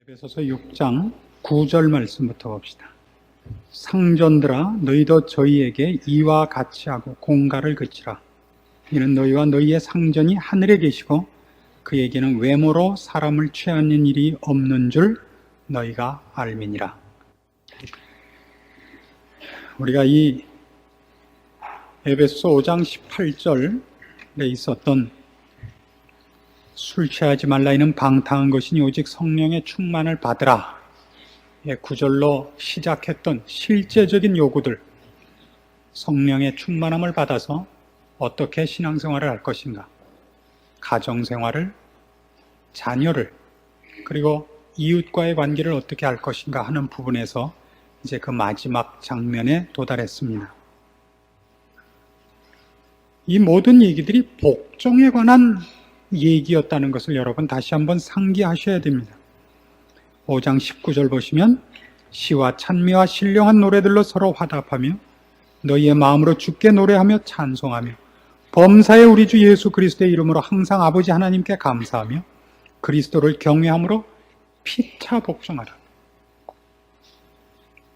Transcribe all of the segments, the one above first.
에베소서 6장 9절 말씀부터 봅시다. 상전들아 너희도 저희에게 이와 같이 하고 공갈을 그치라. 이는 너희와 너희의 상전이 하늘에 계시고 그에게는 외모로 사람을 취하는 일이 없는 줄 너희가 알미니라. 우리가 이 에베소서 5장 18절에 있었던 술 취하지 말라 이는 방탕한 것이니 오직 성령의 충만을 받으라 구절로 시작했던 실제적인 요구들, 성령의 충만함을 받아서 어떻게 신앙생활을 할 것인가, 가정생활을, 자녀를, 그리고 이웃과의 관계를 어떻게 할 것인가 하는 부분에서 이제 그 마지막 장면에 도달했습니다. 이 모든 얘기들이 복종에 관한 얘기였다는 것을 여러분 다시 한번 상기하셔야 됩니다. 5장 19절 보시면 시와 찬미와 신령한 노래들로 서로 화답하며 너희의 마음으로 주께 노래하며 찬송하며 범사의 우리 주 예수 그리스도의 이름으로 항상 아버지 하나님께 감사하며 그리스도를 경외함으로 피차 복종하라.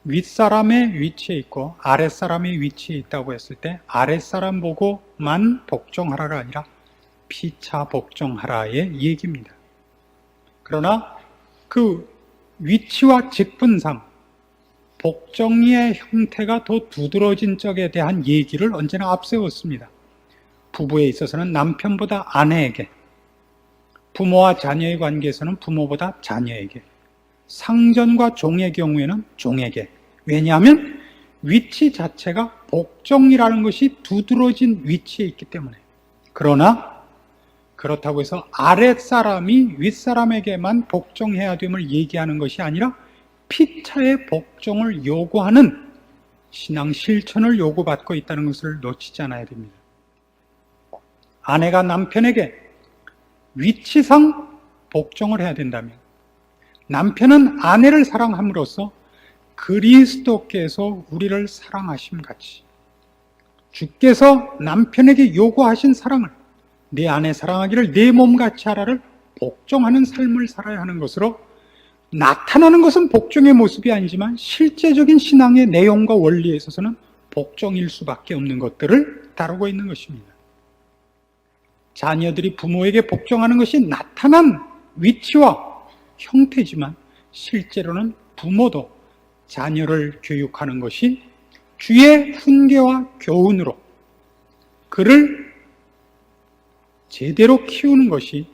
윗사람의 위치에 있고 아랫사람의 위치에 있다고 했을 때 아랫사람 보고만 복종하라가 아니라 피차 복종하라의 얘기입니다. 그러나 그 위치와 직분상 복종의 형태가 더 두드러진 적에 대한 얘기를 언제나 앞세웠습니다. 부부에 있어서는 남편보다 아내에게, 부모와 자녀의 관계에서는 부모보다 자녀에게, 상전과 종의 경우에는 종에게. 왜냐하면 위치 자체가 복종이라는 것이 두드러진 위치에 있기 때문에. 그러나 그렇다고 해서 아랫사람이 윗사람에게만 복종해야 됨을 얘기하는 것이 아니라 피차의 복종을 요구하는 신앙 실천을 요구받고 있다는 것을 놓치지 않아야 됩니다. 아내가 남편에게 위치상 복종을 해야 된다면 남편은 아내를 사랑함으로써 그리스도께서 우리를 사랑하심 같이 주께서 남편에게 요구하신 사랑을 내 아내 사랑하기를 내 몸같이 하라를 복종하는 삶을 살아야 하는 것으로 나타나는 것은 복종의 모습이 아니지만 실제적인 신앙의 내용과 원리에 있어서는 복종일 수밖에 없는 것들을 다루고 있는 것입니다. 자녀들이 부모에게 복종하는 것이 나타난 위치와 형태지만 실제로는 부모도 자녀를 교육하는 것이 주의 훈계와 교훈으로 그를 제대로 키우는 것이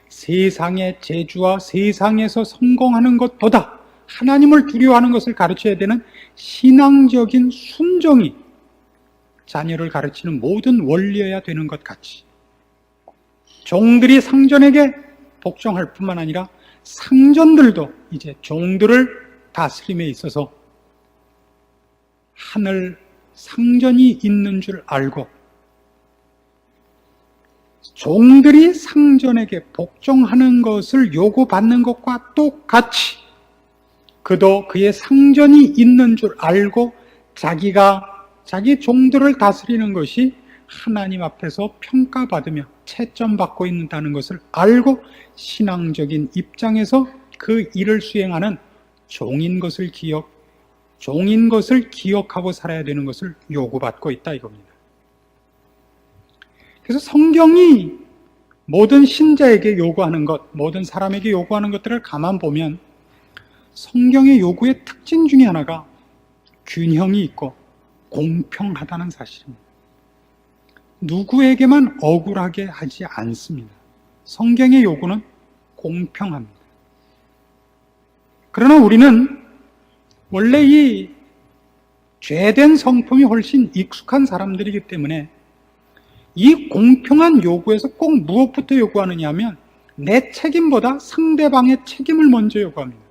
세상의 재주와 세상에서 성공하는 것보다 하나님을 두려워하는 것을 가르쳐야 되는 신앙적인 순종이 자녀를 가르치는 모든 원리여야 되는 것 같이 종들이 상전에게 복종할 뿐만 아니라 상전들도 이제 종들을 다스림에 있어서 하늘 상전이 있는 줄 알고 종들이 상전에게 복종하는 것을 요구받는 것과 똑같이 그도 그의 상전이 있는 줄 알고 자기 종들을 다스리는 것이 하나님 앞에서 평가받으며 채점받고 있다는 것을 알고 신앙적인 입장에서 그 일을 수행하는 종인 것을 기억하고 살아야 되는 것을 요구받고 있다 이겁니다. 그래서 성경이 모든 신자에게 요구하는 것, 모든 사람에게 요구하는 것들을 가만 보면 성경의 요구의 특징 중에 하나가 균형이 있고 공평하다는 사실입니다. 누구에게만 억울하게 하지 않습니다. 성경의 요구는 공평합니다. 그러나 우리는 원래 이 죄된 성품이 훨씬 익숙한 사람들이기 때문에 이 공평한 요구에서 꼭 무엇부터 요구하느냐 하면 내 책임보다 상대방의 책임을 먼저 요구합니다.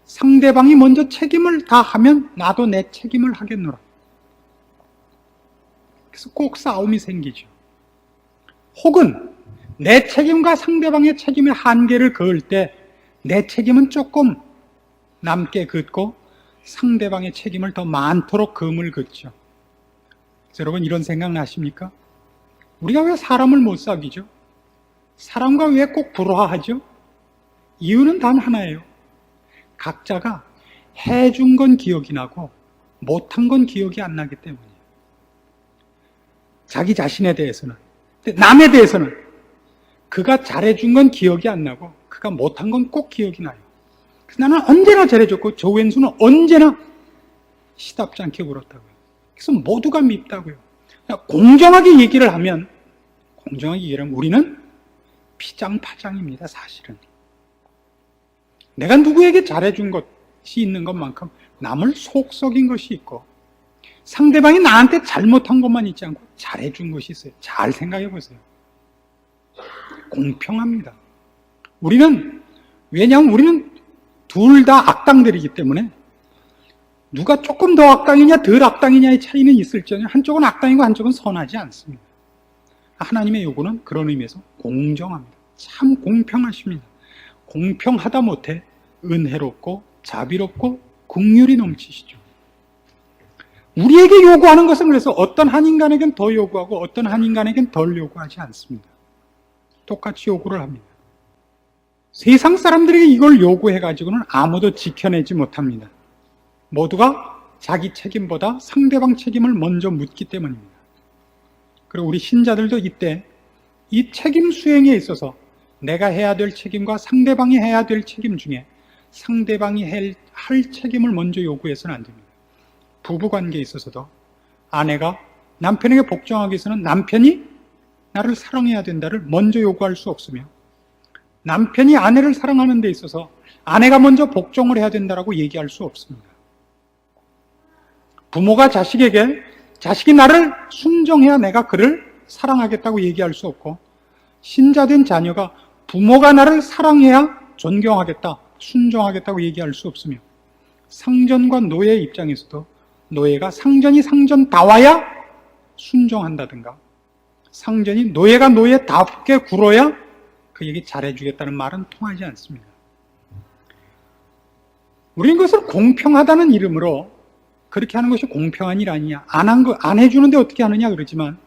상대방이 먼저 책임을 다하면 나도 내 책임을 하겠노라. 그래서 꼭 싸움이 생기죠. 혹은 내 책임과 상대방의 책임의 한계를 그을 때 내 책임은 조금 남게 긋고 상대방의 책임을 더 많도록 금을 긋죠. 여러분 이런 생각 나십니까? 우리가 왜 사람을 못 사귀죠? 사람과 왜 꼭 불화하죠? 이유는 단 하나예요. 각자가 해준 건 기억이 나고 못한 건 기억이 안 나기 때문이에요. 자기 자신에 대해서는. 남에 대해서는 그가 잘해준 건 기억이 안 나고 그가 못한 건 꼭 기억이 나요. 그래서 나는 언제나 잘해줬고 저 왼수는 언제나 시답지 않게 굴었다고요. 그래서 모두가 밉다고요. 공정하게 얘기를 하면 우리는 피장파장입니다. 사실은. 내가 누구에게 잘해준 것이 있는 것만큼 남을 속썩인 것이 있고 상대방이 나한테 잘못한 것만 있지 않고 잘해준 것이 있어요. 잘 생각해 보세요. 공평합니다. 왜냐하면 우리는 둘 다 악당들이기 때문에 누가 조금 더 악당이냐 덜 악당이냐의 차이는 있을지언정 한쪽은 악당이고 한쪽은 선하지 않습니다. 하나님의 요구는 그런 의미에서 공정합니다. 참 공평하십니다. 공평하다 못해 은혜롭고 자비롭고 긍휼이 넘치시죠. 우리에게 요구하는 것은 그래서 어떤 한 인간에겐 더 요구하고 어떤 한 인간에겐 덜 요구하지 않습니다. 똑같이 요구를 합니다. 세상 사람들에게 이걸 요구해가지고는 아무도 지켜내지 못합니다. 모두가 자기 책임보다 상대방 책임을 먼저 묻기 때문입니다. 그리고 우리 신자들도 이때 이 책임 수행에 있어서 내가 해야 될 책임과 상대방이 해야 될 책임 중에 상대방이 할 책임을 먼저 요구해서는 안 됩니다. 부부관계에 있어서도 아내가 남편에게 복종하기 위해서는 남편이 나를 사랑해야 된다를 먼저 요구할 수 없으며 남편이 아내를 사랑하는 데 있어서 아내가 먼저 복종을 해야 된다라고 얘기할 수 없습니다. 부모가 자식에게 자식이 나를 순종해야 내가 그를 사랑하겠다고 얘기할 수 없고 신자된 자녀가 부모가 나를 사랑해야 존경하겠다, 순종하겠다고 얘기할 수 없으며 상전과 노예의 입장에서도 노예가 상전이 상전다워야 순종한다든가 상전이 노예가 노예답게 굴어야 그에게 잘해주겠다는 말은 통하지 않습니다. 우리는 그것을 공평하다는 이름으로 그렇게 하는 것이 공평한 일 아니냐, 안 해주는데 어떻게 하느냐 그러지만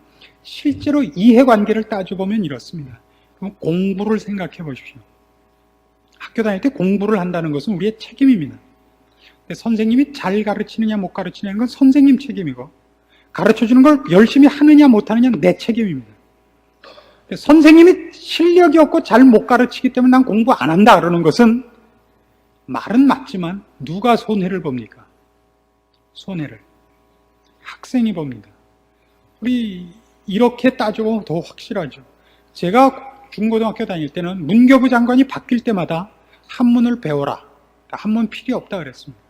실제로 이해관계를 따져보면 이렇습니다. 그럼 공부를 생각해 보십시오. 학교 다닐 때 공부를 한다는 것은 우리의 책임입니다. 선생님이 잘 가르치느냐 못 가르치느냐는 건 선생님 책임이고 가르쳐주는 걸 열심히 하느냐 못하느냐는 내 책임입니다. 선생님이 실력이 없고 잘 못 가르치기 때문에 난 공부 안 한다 그러는 것은 말은 맞지만 누가 손해를 봅니까? 손해를 학생이 봅니다. 우리 이렇게 따져보면 더 확실하죠. 제가 중고등학교 다닐 때는 문교부 장관이 바뀔 때마다 한문을 배워라. 한문 필요 없다 그랬습니다.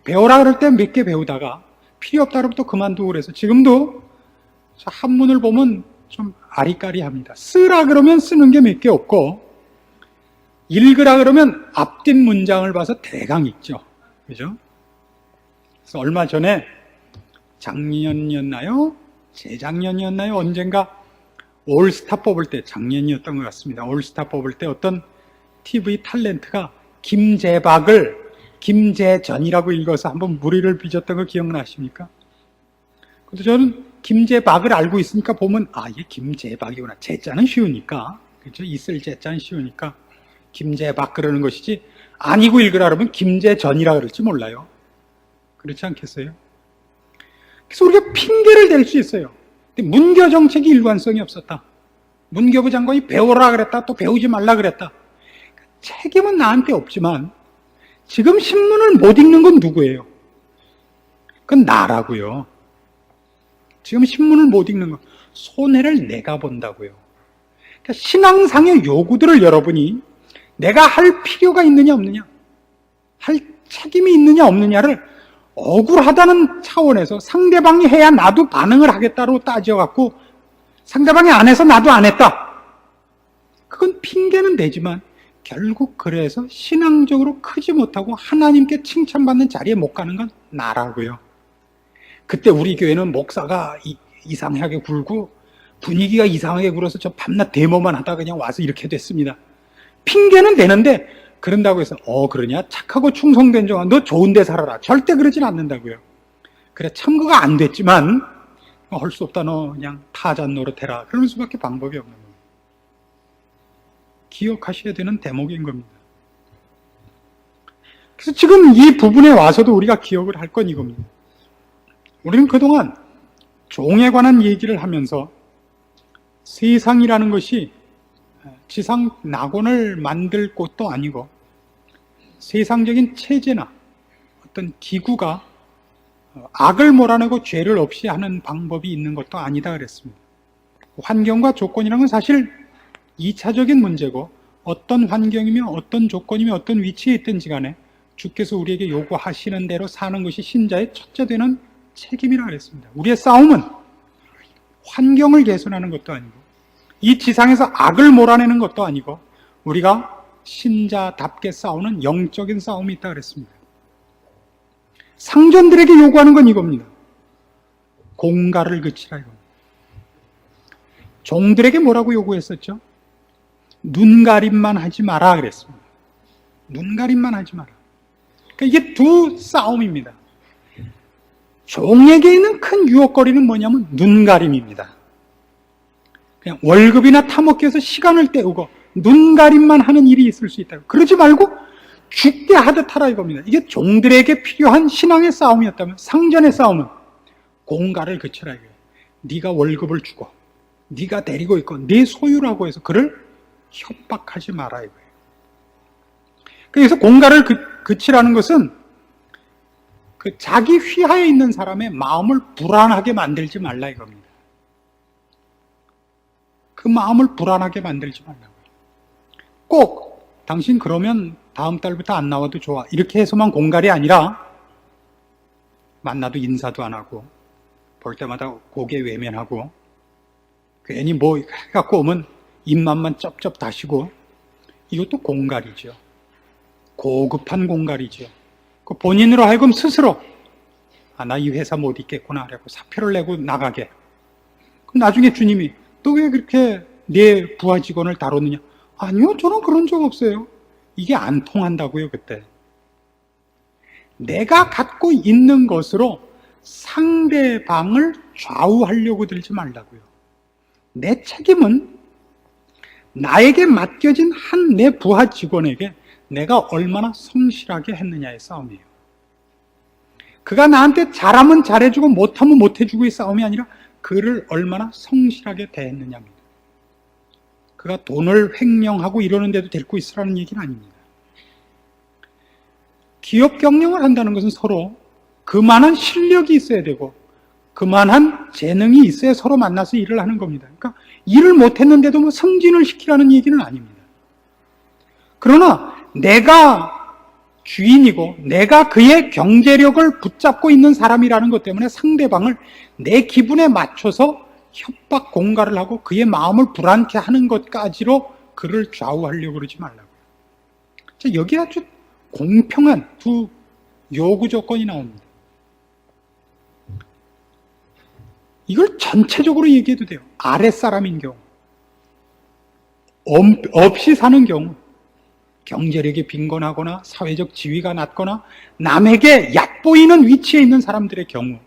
배워라 그럴 때 몇 개 배우다가 필요 없다 그러면 또 그만두고 그래서 지금도 한문을 보면 좀 아리까리합니다. 쓰라 그러면 쓰는 게 몇 개 없고 읽으라 그러면 앞뒷 문장을 봐서 대강 읽죠. 그죠? 그래서 얼마 전에 작년이었나요? 재작년이었나요? 언젠가 올스타 뽑을 때 작년이었던 것 같습니다. 올스타 뽑을 때 어떤 TV 탤런트가 김재박을 김재전이라고 읽어서 한번 무리를 빚었던 거 기억나십니까? 그래서 저는 김재박을 알고 있으니까 보면 이게 김재박이구나. 재자는 쉬우니까. 그렇죠? 있을 재자는 쉬우니까 김재박 그러는 것이지 아니고 읽으라 그러면 김재전이라 그럴지 몰라요. 그렇지 않겠어요? 그래서 우리가 핑계를 댈 수 있어요. 근데 문교 정책이 일관성이 없었다. 문교부 장관이 배우라 그랬다. 또 배우지 말라 그랬다. 책임은 나한테 없지만 지금 신문을 못 읽는 건 누구예요? 그건 나라고요. 지금 신문을 못 읽는 건 손해를 내가 본다고요. 그러니까 신앙상의 요구들을 여러분이 내가 할 필요가 있느냐 없느냐, 할 책임이 있느냐 없느냐를 억울하다는 차원에서 상대방이 해야 나도 반응을 하겠다로 따져갖고 상대방이 안 해서 나도 안 했다. 그건 핑계는 되지만 결국 그래서 신앙적으로 크지 못하고 하나님께 칭찬받는 자리에 못 가는 건 나라고요. 그때 우리 교회는 목사가 이상하게 굴고 분위기가 이상하게 굴어서 저 밤낮 데모만 하다가 그냥 와서 이렇게 됐습니다. 핑계는 되는데 그런다고 해서 그러냐? 착하고 충성된 종아 너 좋은 데 살아라. 절대 그러진 않는다고요. 그래 참그가 안 됐지만 할 수 없다. 너 그냥 타잔 노릇해라. 그럴 수밖에 방법이 없는 거예요. 기억하셔야 되는 대목인 겁니다. 그래서 지금 이 부분에 와서도 우리가 기억을 할 건 이겁니다. 우리는 그동안 종에 관한 얘기를 하면서 세상이라는 것이 지상 낙원을 만들 곳도 아니고 세상적인 체제나 어떤 기구가 악을 몰아내고 죄를 없이 하는 방법이 있는 것도 아니다 그랬습니다. 환경과 조건이라는 건 사실 2차적인 문제고 어떤 환경이며 어떤 조건이며 어떤 위치에 있든지 간에 주께서 우리에게 요구하시는 대로 사는 것이 신자의 첫째 되는 책임이라 그랬습니다. 우리의 싸움은 환경을 개선하는 것도 아니고 이 지상에서 악을 몰아내는 것도 아니고 우리가 신자답게 싸우는 영적인 싸움이 있다 그랬습니다. 상전들에게 요구하는 건 이겁니다. 공갈을 그치라 이겁니다. 종들에게 뭐라고 요구했었죠? 눈가림만 하지 마라 그랬습니다. 눈가림만 하지 마라. 그러니까 이게 두 싸움입니다. 종에게 있는 큰 유혹거리는 뭐냐면 눈가림입니다. 그냥 월급이나 타먹기에서 시간을 때우고 눈가림만 하는 일이 있을 수 있다고. 그러지 말고 죽게 하듯 하라 이겁니다. 이게 종들에게 필요한 신앙의 싸움이었다면 상전의 싸움은 공갈을 그쳐라 이거예요. 네가 월급을 주고 네가 데리고 있고 네 소유라고 해서 그를 협박하지 마라 이거예요. 그래서 공갈을 그치라는 것은 그 자기 휘하에 있는 사람의 마음을 불안하게 만들지 말라 이겁니다. 그 마음을 불안하게 만들지 말라고요. 꼭 당신 그러면 다음 달부터 안 나와도 좋아 이렇게 해서만 공갈이 아니라 만나도 인사도 안 하고 볼 때마다 고개 외면하고 괜히 뭐 해갖고 오면 입맛만 쩝쩝 다시고 이것도 공갈이죠. 고급한 공갈이죠. 그 본인으로 하여금 스스로 나 이 회사 못 있겠구나 하고 사표를 내고 나가게. 그럼 나중에 주님이 또 왜 그렇게 내 부하 직원을 다뤘느냐? 아니요, 저는 그런 적 없어요. 이게 안 통한다고요, 그때. 내가 갖고 있는 것으로 상대방을 좌우하려고 들지 말라고요. 내 책임은 나에게 맡겨진 한 내 부하 직원에게 내가 얼마나 성실하게 했느냐의 싸움이에요. 그가 나한테 잘하면 잘해주고 못하면 못해주고의 싸움이 아니라 그를 얼마나 성실하게 대했느냐입니다. 그가 돈을 횡령하고 이러는데도 데리고 있으라는 얘기는 아닙니다. 기업 경영을 한다는 것은 서로 그만한 실력이 있어야 되고 그만한 재능이 있어야 서로 만나서 일을 하는 겁니다. 그러니까 일을 못했는데도 뭐 승진을 시키라는 얘기는 아닙니다. 그러나 내가 주인이고 내가 그의 경제력을 붙잡고 있는 사람이라는 것 때문에 상대방을 내 기분에 맞춰서 협박 공갈을 하고 그의 마음을 불안케 하는 것까지로 그를 좌우하려고 그러지 말라고요. 자, 여기 아주 공평한 두 요구 조건이 나옵니다. 이걸 전체적으로 얘기해도 돼요. 아랫사람인 경우, 없이 사는 경우, 경제력이 빈곤하거나 사회적 지위가 낮거나 남에게 얕보이는 위치에 있는 사람들의 경우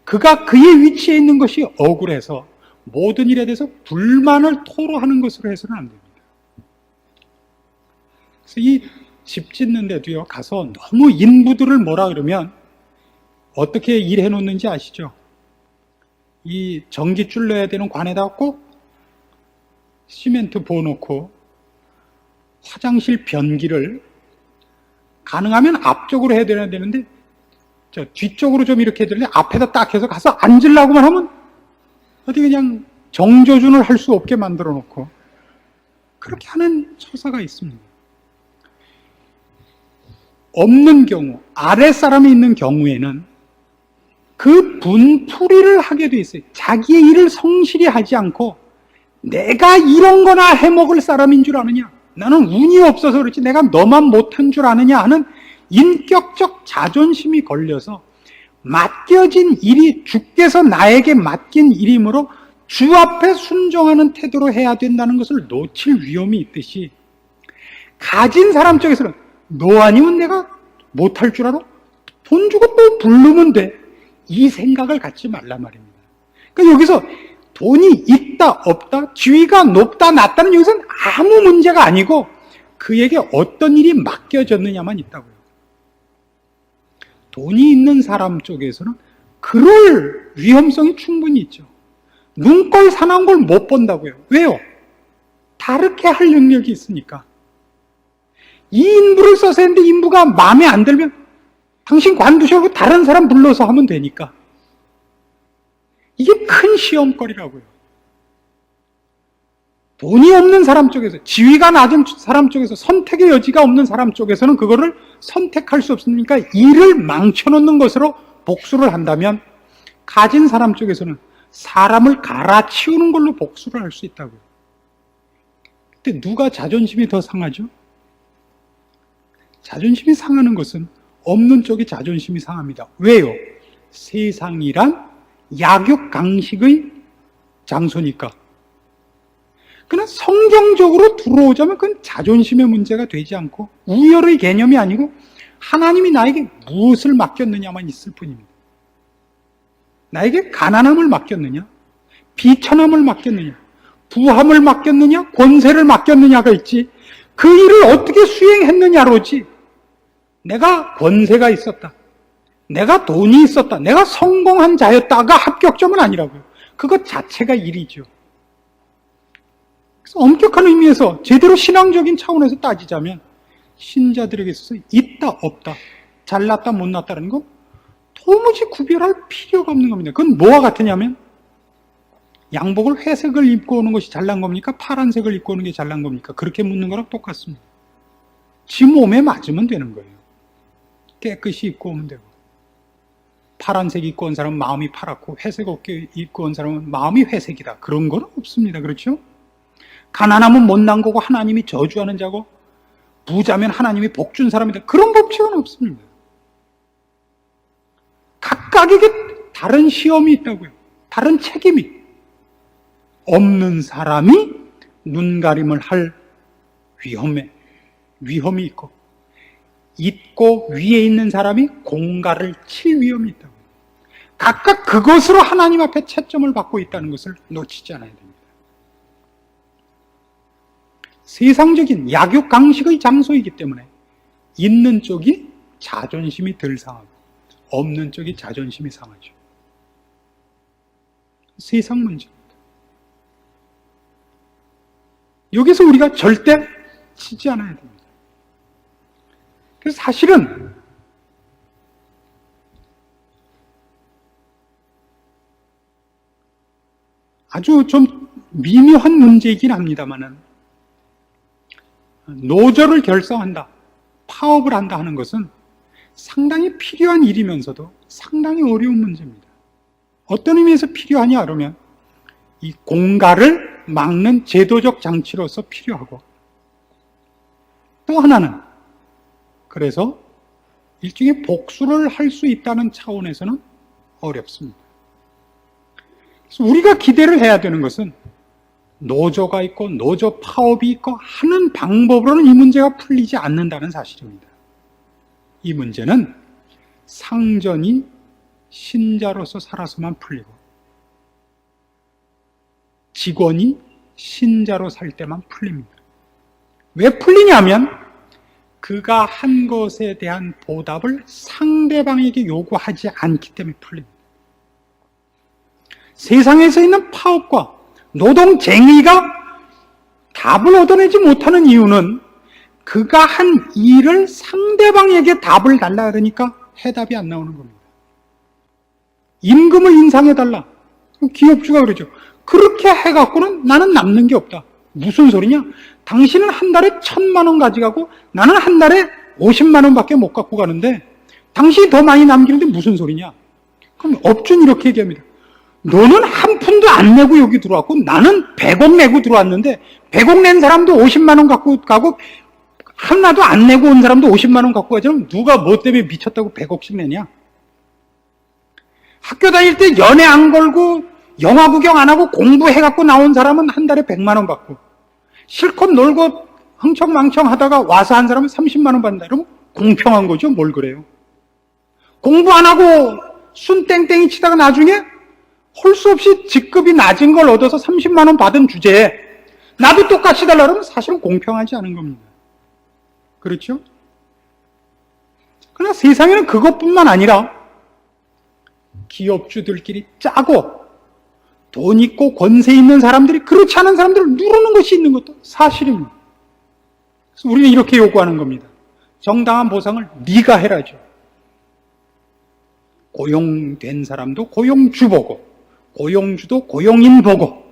그가 그의 위치에 있는 것이 억울해서 모든 일에 대해서 불만을 토로하는 것으로 해서는 안 됩니다. 그래서 이 집 짓는 데도요, 가서 너무 인부들을 뭐라 그러면 어떻게 일해 놓는지 아시죠? 이 전기줄 넣어야 되는 관에다 꼭 시멘트 부어놓고 화장실 변기를 가능하면 앞쪽으로 해야 되는데 저 뒤쪽으로 좀 이렇게 해야 되는데 앞에다 딱 해서 가서 앉으려고만 하면 어디 그냥 정조준을 할 수 없게 만들어 놓고 그렇게 하는 처사가 있습니다. 없는 경우, 아랫사람이 있는 경우에는 그 분풀이를 하게 돼 있어요. 자기의 일을 성실히 하지 않고 내가 이런 거나 해먹을 사람인 줄 아느냐, 나는 운이 없어서 그렇지 내가 너만 못한 줄 아느냐 하는 인격적 자존심이 걸려서 맡겨진 일이 주께서 나에게 맡긴 일이므로 주 앞에 순종하는 태도로 해야 된다는 것을 놓칠 위험이 있듯이 가진 사람 쪽에서는 너 아니면 내가 못할 줄 알아? 돈 주고 뭐 부르면 돼. 이 생각을 갖지 말란 말입니다. 그러니까 여기서 돈이 있다 없다, 지위가 높다 낮다는 여기서는 아무 문제가 아니고 그에게 어떤 일이 맡겨졌느냐만 있다고요. 돈이 있는 사람 쪽에서는 그럴 위험성이 충분히 있죠. 눈꼴 사나운 걸 못 본다고요. 왜요? 다르게 할 능력이 있으니까. 이 인부를 써서 했는데 인부가 마음에 안 들면 당신 관두셔고 다른 사람 불러서 하면 되니까. 이게 큰 시험거리라고요. 돈이 없는 사람 쪽에서, 지위가 낮은 사람 쪽에서, 선택의 여지가 없는 사람 쪽에서는 그거를 선택할 수 없으니까 일을 망쳐놓는 것으로 복수를 한다면, 가진 사람 쪽에서는 사람을 갈아치우는 걸로 복수를 할 수 있다고요. 근데 누가 자존심이 더 상하죠? 자존심이 상하는 것은 없는 쪽이 자존심이 상합니다. 왜요? 세상이란 약육강식의 장소니까. 그러나 성경적으로 들어오자면 그건 자존심의 문제가 되지 않고 우열의 개념이 아니고 하나님이 나에게 무엇을 맡겼느냐만 있을 뿐입니다. 나에게 가난함을 맡겼느냐, 비천함을 맡겼느냐, 부함을 맡겼느냐, 권세를 맡겼느냐가 있지, 그 일을 어떻게 수행했느냐로지, 내가 권세가 있었다, 내가 돈이 있었다, 내가 성공한 자였다가 합격점은 아니라고요. 그것 자체가 일이죠. 그래서 엄격한 의미에서 제대로 신앙적인 차원에서 따지자면 신자들에게 있어서 있다 없다, 잘났다 못났다는 건 도무지 구별할 필요가 없는 겁니다. 그건 뭐와 같으냐면 양복을 회색을 입고 오는 것이 잘난 겁니까? 파란색을 입고 오는 게 잘난 겁니까? 그렇게 묻는 거랑 똑같습니다. 지 몸에 맞으면 되는 거예요. 깨끗이 입고 오면 되고, 파란색 입고 온 사람은 마음이 파랗고 회색 옷 입고 온 사람은 마음이 회색이다, 그런 건 없습니다. 그렇죠? 가난하면 못난 거고 하나님이 저주하는 자고, 부자면 하나님이 복 준 사람이다, 그런 법칙은 없습니다. 각각에게 다른 시험이 있다고요. 다른 책임이. 없는 사람이 눈가림을 할 위험이 있고, 있고 위에 있는 사람이 공갈을 칠 위험이 있다고요. 각각 그것으로 하나님 앞에 채점을 받고 있다는 것을 놓치지 않아야 됩니다. 세상적인 약육강식의 장소이기 때문에 있는 쪽이 자존심이 덜 상하고 없는 쪽이 자존심이 상하죠. 세상 문제입니다. 여기서 우리가 절대 치지 않아야 됩니다. 그래서 사실은 아주 좀 미묘한 문제이긴 합니다만은, 노조를 결성한다, 파업을 한다 하는 것은 상당히 필요한 일이면서도 상당히 어려운 문제입니다. 어떤 의미에서 필요하냐 그러면 이 공갈을 막는 제도적 장치로서 필요하고, 또 하나는 그래서 일종의 복수를 할 수 있다는 차원에서는 어렵습니다. 그래서 우리가 기대를 해야 되는 것은 노조가 있고 노조 파업이 있고 하는 방법으로는 이 문제가 풀리지 않는다는 사실입니다. 이 문제는 상전이 신자로서 살아서만 풀리고 직원이 신자로 살 때만 풀립니다. 왜 풀리냐면 그가 한 것에 대한 보답을 상대방에게 요구하지 않기 때문에 풀립니다. 세상에서 있는 파업과 노동쟁의가 답을 얻어내지 못하는 이유는 그가 한 일을 상대방에게 답을 달라 그러니까 해답이 안 나오는 겁니다. 임금을 인상해달라. 기업주가 그러죠. 그렇게 해갖고는 나는 남는 게 없다. 무슨 소리냐? 당신은 한 달에 1,000만 원 가져가고 나는 한 달에 50만 원밖에 못 갖고 가는데 당신이 더 많이 남기는데 무슨 소리냐? 그럼 업주는 이렇게 얘기합니다. 너는 한 푼도 안 내고 여기 들어왔고 나는 100억 내고 들어왔는데 100억 낸 사람도 50만 원 갖고 가고 하나도 안 내고 온 사람도 50만 원 갖고 가자면 누가 뭐 때문에 미쳤다고 100억씩 내냐? 학교 다닐 때 연애 안 걸고 영화 구경 안 하고 공부해갖고 나온 사람은 한 달에 100만 원 받고 실컷 놀고 흥청망청 하다가 와서 한 사람은 30만 원 받는다. 이러면 공평한 거죠. 뭘 그래요? 공부 안 하고 순 땡땡이 치다가 나중에 할 수 없이 직급이 낮은 걸 얻어서 30만 원 받은 주제에 나도 똑같이 달라 그러면 사실은 공평하지 않은 겁니다. 그렇죠? 그러나 그러나 세상에는 그것뿐만 아니라 기업주들끼리 짜고 돈 있고 권세 있는 사람들이 그렇지 않은 사람들을 누르는 것이 있는 것도 사실입니다. 그래서 우리는 이렇게 요구하는 겁니다. 정당한 보상을 네가 해라죠. 고용된 사람도 고용주 보고 고용주도 고용인 보고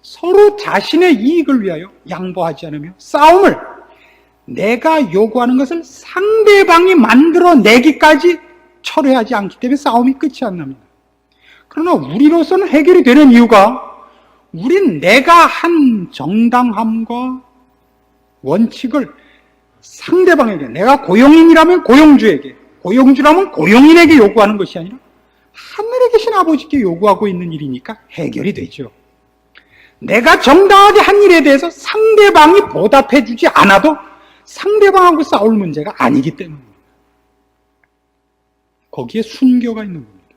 서로 자신의 이익을 위하여 양보하지 않으며 싸움을 내가 요구하는 것을 상대방이 만들어내기까지 철회하지 않기 때문에 싸움이 끝이 안 납니다. 그러나 우리로서는 해결이 되는 이유가 우린 내가 한 정당함과 원칙을 상대방에게, 내가 고용인이라면 고용주에게, 고용주라면 고용인에게 요구하는 것이 아니라 하늘에 계신 아버지께 요구하고 있는 일이니까 해결이 되죠. 내가 정당하게 한 일에 대해서 상대방이 보답해 주지 않아도 상대방하고 싸울 문제가 아니기 때문입니다. 거기에 순교가 있는 겁니다.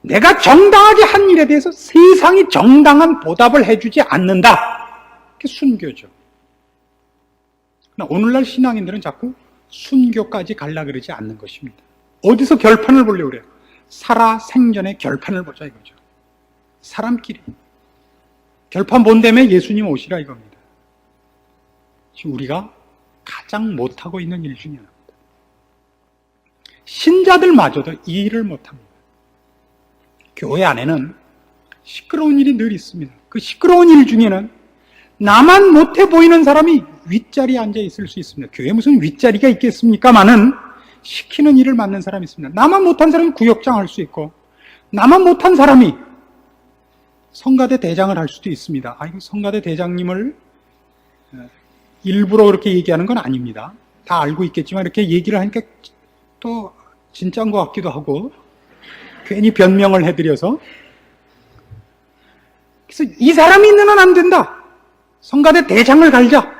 내가 정당하게 한 일에 대해서 세상이 정당한 보답을 해주지 않는다. 그게 순교죠. 그러나 오늘날 신앙인들은 자꾸 순교까지 가려고 그러지 않는 것입니다. 어디서 결판을 보려고 그래요? 살아 생전에 결판을 보자 이거죠. 사람끼리. 결판 본다음에 예수님 오시라 이겁니다. 지금 우리가 가장 못하고 있는 일 중에 하나입니다. 신자들마저도 이 일을 못합니다. 교회 안에는 시끄러운 일이 늘 있습니다. 그 시끄러운 일 중에는 나만 못해 보이는 사람이 윗자리에 앉아 있을 수 있습니다. 교회에 무슨 윗자리가 있겠습니까마는 시키는 일을 맡는 사람이 있습니다. 나만 못한 사람이 구역장 할 수 있고 나만 못한 사람이 성가대 대장을 할 수도 있습니다. 이거 성가대 대장님을 일부러 그렇게 얘기하는 건 아닙니다. 다 알고 있겠지만 이렇게 얘기를 하니까 또 진짜인 것 같기도 하고 괜히 변명을 해드려서 그래서 이 사람이 있는 한 안 된다. 성가대 대장을 갈자.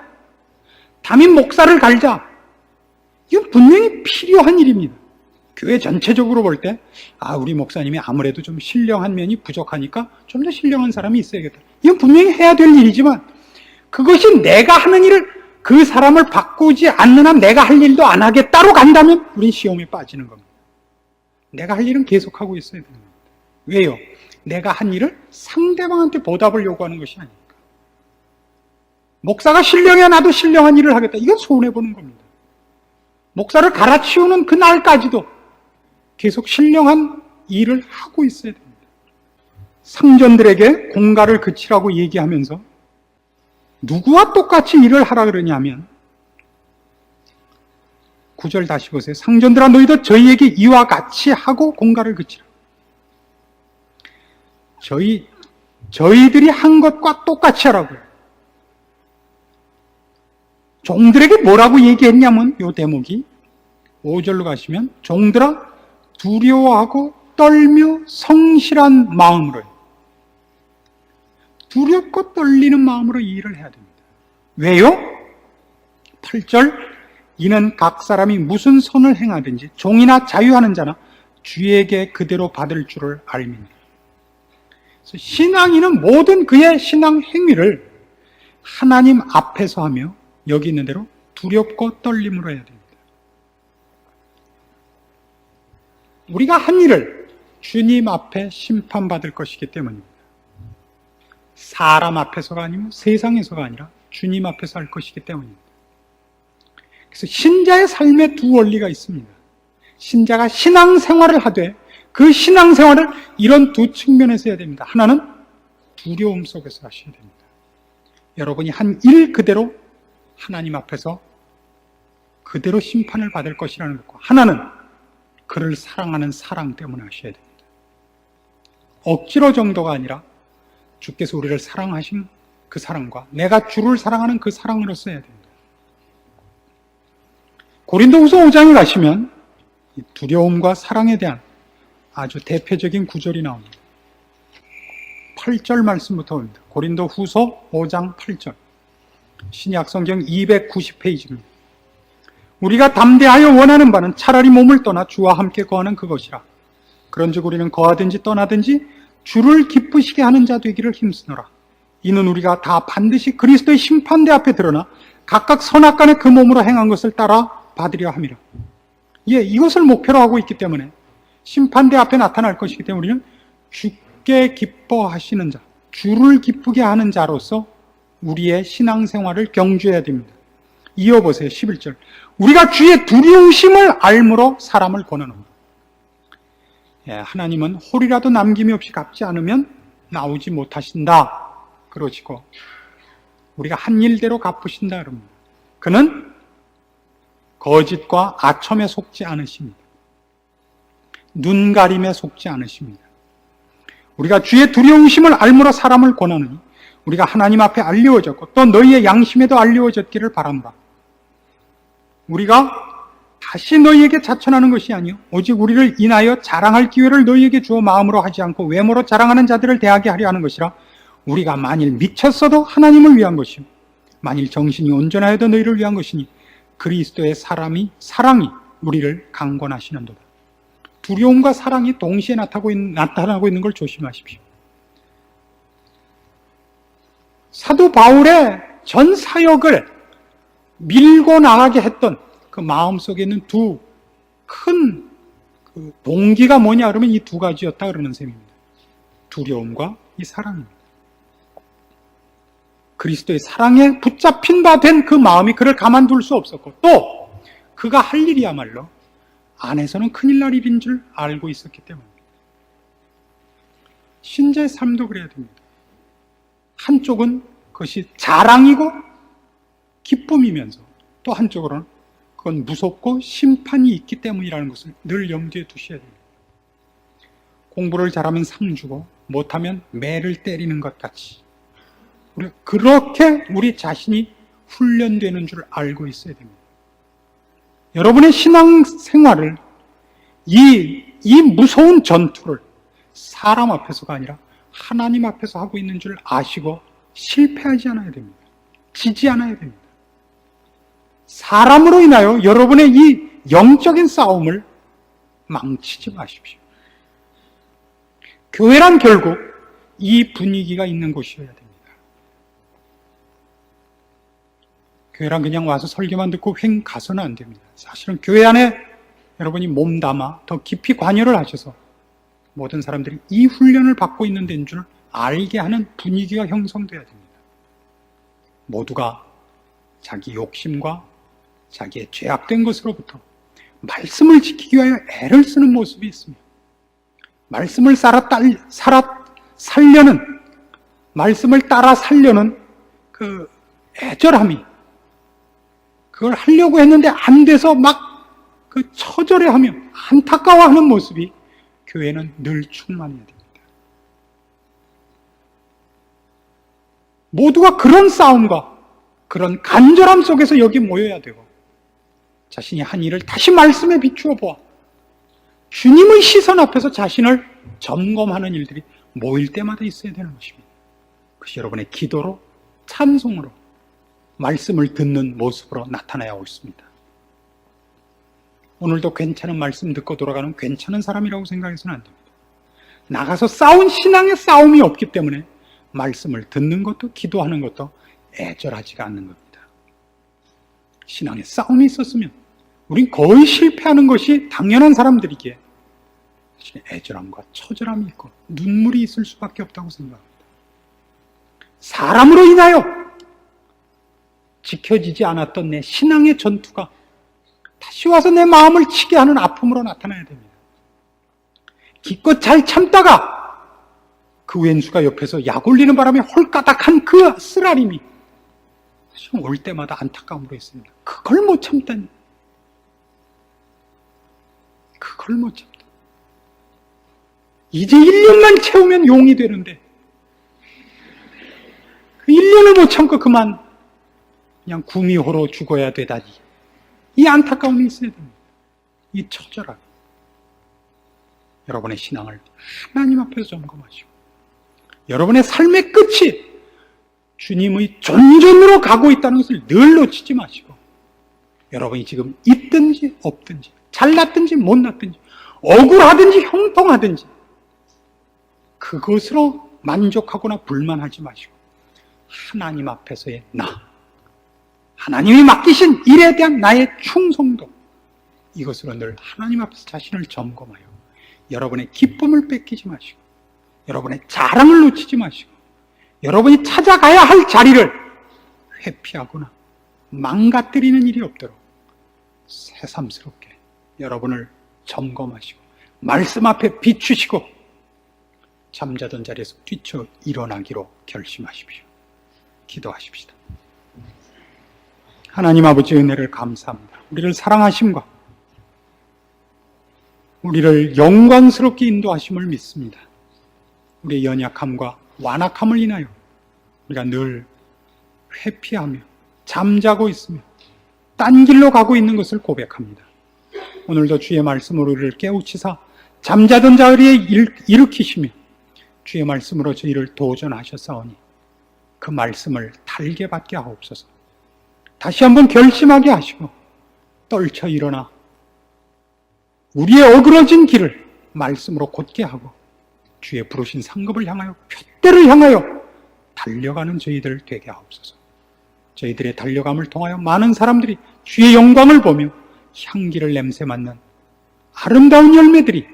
담임 목사를 갈자. 이건 분명히 필요한 일입니다. 교회 전체적으로 볼 때 우리 목사님이 아무래도 좀 신령한 면이 부족하니까 좀 더 신령한 사람이 있어야겠다. 이건 분명히 해야 될 일이지만 그것이 내가 하는 일을 그 사람을 바꾸지 않는 한 내가 할 일도 안 하겠다로 간다면 우린 시험에 빠지는 겁니다. 내가 할 일은 계속하고 있어야 됩니다. 왜요? 내가 한 일을 상대방한테 보답을 요구하는 것이 아니니까. 목사가 신령해야 나도 신령한 일을 하겠다. 이건 손해보는 겁니다. 목사를 갈아치우는 그날까지도 계속 신령한 일을 하고 있어야 됩니다. 상전들에게 공가를 그치라고 얘기하면서 누구와 똑같이 일을 하라 그러냐면 9절 다시 보세요. 상전들아 너희도 저희에게 이와 같이 하고 공가를 그치라. 저희들이 한 것과 똑같이 하라고요. 종들에게 뭐라고 얘기했냐면 이 대목이 5절로 가시면 종들아 두려워하고 떨며 성실한 마음으로요. 두렵고 떨리는 마음으로 이 일을 해야 됩니다. 왜요? 8절 이는 각 사람이 무슨 선을 행하든지 종이나 자유하는 자나 주에게 그대로 받을 줄을 알미니라. 그래서 신앙인은 모든 그의 신앙 행위를 하나님 앞에서 하며 여기 있는 대로 두렵고 떨림으로 해야 됩니다. 우리가 한 일을 주님 앞에 심판받을 것이기 때문입니다. 사람 앞에서가 아니면 세상에서가 아니라 주님 앞에서 할 것이기 때문입니다. 그래서 신자의 삶에 두 원리가 있습니다. 신자가 신앙생활을 하되 그 신앙생활을 이런 두 측면에서 해야 됩니다. 하나는 두려움 속에서 하셔야 됩니다. 여러분이 한 일 그대로 하나님 앞에서 그대로 심판을 받을 것이라는 것과 하나는 그를 사랑하는 사랑 때문에 하셔야 됩니다. 억지로 정도가 아니라 주께서 우리를 사랑하신 그 사랑과 내가 주를 사랑하는 그 사랑으로서 해야 됩니다. 고린도후서 5장에 가시면 두려움과 사랑에 대한 아주 대표적인 구절이 나옵니다. 8절 말씀부터 옵니다. 고린도후서 5장 8절. 신약성경 290페이지입니다. 우리가 담대하여 원하는 바는 차라리 몸을 떠나 주와 함께 거하는 그것이라. 그런즉 우리는 거하든지 떠나든지 주를 기쁘시게 하는 자 되기를 힘쓰노라. 이는 우리가 다 반드시 그리스도의 심판대 앞에 드러나 각각 선악간에 그 몸으로 행한 것을 따라 받으려 함이라. 이것을 목표로 하고 있기 때문에 심판대 앞에 나타날 것이기 때문에 우리는 주께 기뻐하시는 자, 주를 기쁘게 하는 자로서 우리의 신앙생활을 경주해야 됩니다. 이어보세요. 11절. 우리가 주의 두려우심을 알므로 사람을 권하노니. 하나님은 홀이라도 남김이 없이 갚지 않으면 나오지 못하신다 그러시고, 우리가 한 일대로 갚으신다 그럽니다. 그는 거짓과 아첨에 속지 않으십니다. 눈가림에 속지 않으십니다. 우리가 주의 두려우심을 알므로 사람을 권하느니 우리가 하나님 앞에 알리워졌고 또 너희의 양심에도 알리워졌기를 바란다. 우리가 다시 너희에게 자천하는 것이 아니요 오직 우리를 인하여 자랑할 기회를 너희에게 주어 마음으로 하지 않고 외모로 자랑하는 자들을 대하게 하려 하는 것이라. 우리가 만일 미쳤어도 하나님을 위한 것이요 만일 정신이 온전하여도 너희를 위한 것이니 그리스도의 사랑이 우리를 강권하시는도다. 두려움과 사랑이 동시에 나타나고 있는 걸 조심하십시오. 사도 바울의 전 사역을 밀고 나가게 했던 그 마음속에 있는 두 큰 동기가 뭐냐 그러면 이 두 가지였다 그러는 셈입니다. 두려움과 이 사랑입니다. 그리스도의 사랑에 붙잡힌 바 된 그 마음이 그를 가만둘 수 없었고 또 그가 할 일이야말로 안에서는 큰일 날 일인 줄 알고 있었기 때문입니다. 신자의 삶도 그래야 됩니다. 한쪽은 그것이 자랑이고 기쁨이면서 또 한쪽으로는 그건 무섭고 심판이 있기 때문이라는 것을 늘 염두에 두셔야 됩니다. 공부를 잘하면 상 주고 못하면 매를 때리는 것 같이 그렇게 우리 자신이 훈련되는 줄 알고 있어야 됩니다. 여러분의 신앙생활을 이 무서운 전투를 사람 앞에서가 아니라 하나님 앞에서 하고 있는 줄 아시고 실패하지 않아야 됩니다. 지지 않아야 됩니다. 사람으로 인하여 여러분의 이 영적인 싸움을 망치지 마십시오. 교회란 결국 이 분위기가 있는 곳이어야 됩니다. 교회란 그냥 와서 설교만 듣고 횡 가서는 안 됩니다. 사실은 교회 안에 여러분이 몸담아 더 깊이 관여를 하셔서 모든 사람들이 이 훈련을 받고 있는 데인 줄 알게 하는 분위기가 형성돼야 됩니다. 모두가 자기 욕심과 자기의 죄악된 것으로부터 말씀을 지키기 위하여 애를 쓰는 모습이 있으며 말씀을 살려는 말씀을 따라 살려는 그 애절함이 그걸 하려고 했는데 안 돼서 막 그 처절해하며 안타까워하는 모습이 교회는 늘 충만해야 됩니다. 모두가 그런 싸움과 그런 간절함 속에서 여기 모여야 되고 자신이 한 일을 다시 말씀에 비추어 보아 주님의 시선 앞에서 자신을 점검하는 일들이 모일 때마다 있어야 되는 것입니다. 그것이 여러분의 기도로 찬송으로 말씀을 듣는 모습으로 나타나야 옳습니다. 오늘도 괜찮은 말씀 듣고 돌아가는 괜찮은 사람이라고 생각해서는 안 됩니다. 나가서 싸운 신앙의 싸움이 없기 때문에 말씀을 듣는 것도 기도하는 것도 애절하지가 않는 겁니다. 신앙의 싸움이 있었으면 우린 거의 실패하는 것이 당연한 사람들이기에 애절함과 처절함이 있고 눈물이 있을 수밖에 없다고 생각합니다. 사람으로 인하여 지켜지지 않았던 내 신앙의 전투가 다시 와서 내 마음을 치게 하는 아픔으로 나타나야 됩니다. 기껏 잘 참다가 그 왼수가 옆에서 약 올리는 바람에 홀가닥한 그 쓰라림이 올 때마다 안타까움으로 있습니다. 그걸 못 참다니. 그걸 못 참다. 이제 1년만 채우면 용이 되는데 그 1년을 못 참고 그만 그냥 구미호로 죽어야 되다니. 이 안타까움이 있어야 됩니다. 이 처절함. 여러분의 신앙을 하나님 앞에서 점검하시고 여러분의 삶의 끝이 주님의 존전으로 가고 있다는 것을 늘 놓치지 마시고 여러분이 지금 있든지 없든지 잘났든지 못났든지 억울하든지 형통하든지 그것으로 만족하거나 불만하지 마시고 하나님 앞에서의 나, 하나님이 맡기신 일에 대한 나의 충성도, 이것으로 늘 하나님 앞에서 자신을 점검하여 여러분의 기쁨을 뺏기지 마시고 여러분의 자랑을 놓치지 마시고 여러분이 찾아가야 할 자리를 회피하거나 망가뜨리는 일이 없도록 새삼스럽게 여러분을 점검하시고 말씀 앞에 비추시고 잠자던 자리에서 뛰쳐 일어나기로 결심하십시오. 기도하십시다. 하나님 아버지 은혜를 감사합니다. 우리를 사랑하심과 우리를 영광스럽게 인도하심을 믿습니다. 우리의 연약함과 완악함을 인하여 우리가 늘 회피하며 잠자고 있으며 딴 길로 가고 있는 것을 고백합니다. 오늘도 주의 말씀으로 우리를 깨우치사 잠자던 자리에 일으키시며 주의 말씀으로 저희를 도전하셨사오니 그 말씀을 달게 받게 하옵소서. 다시 한번 결심하게 하시고 떨쳐 일어나 우리의 어그러진 길을 말씀으로 곧게 하고 주의 부르신 상급을 향하여 푯대를 향하여 달려가는 저희들 되게 하옵소서. 저희들의 달려감을 통하여 많은 사람들이 주의 영광을 보며 향기를 냄새 맡는 아름다운 열매들이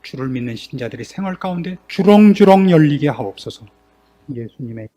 주를 믿는 신자들의 생활 가운데 주렁주렁 열리게 하옵소서. 예수님의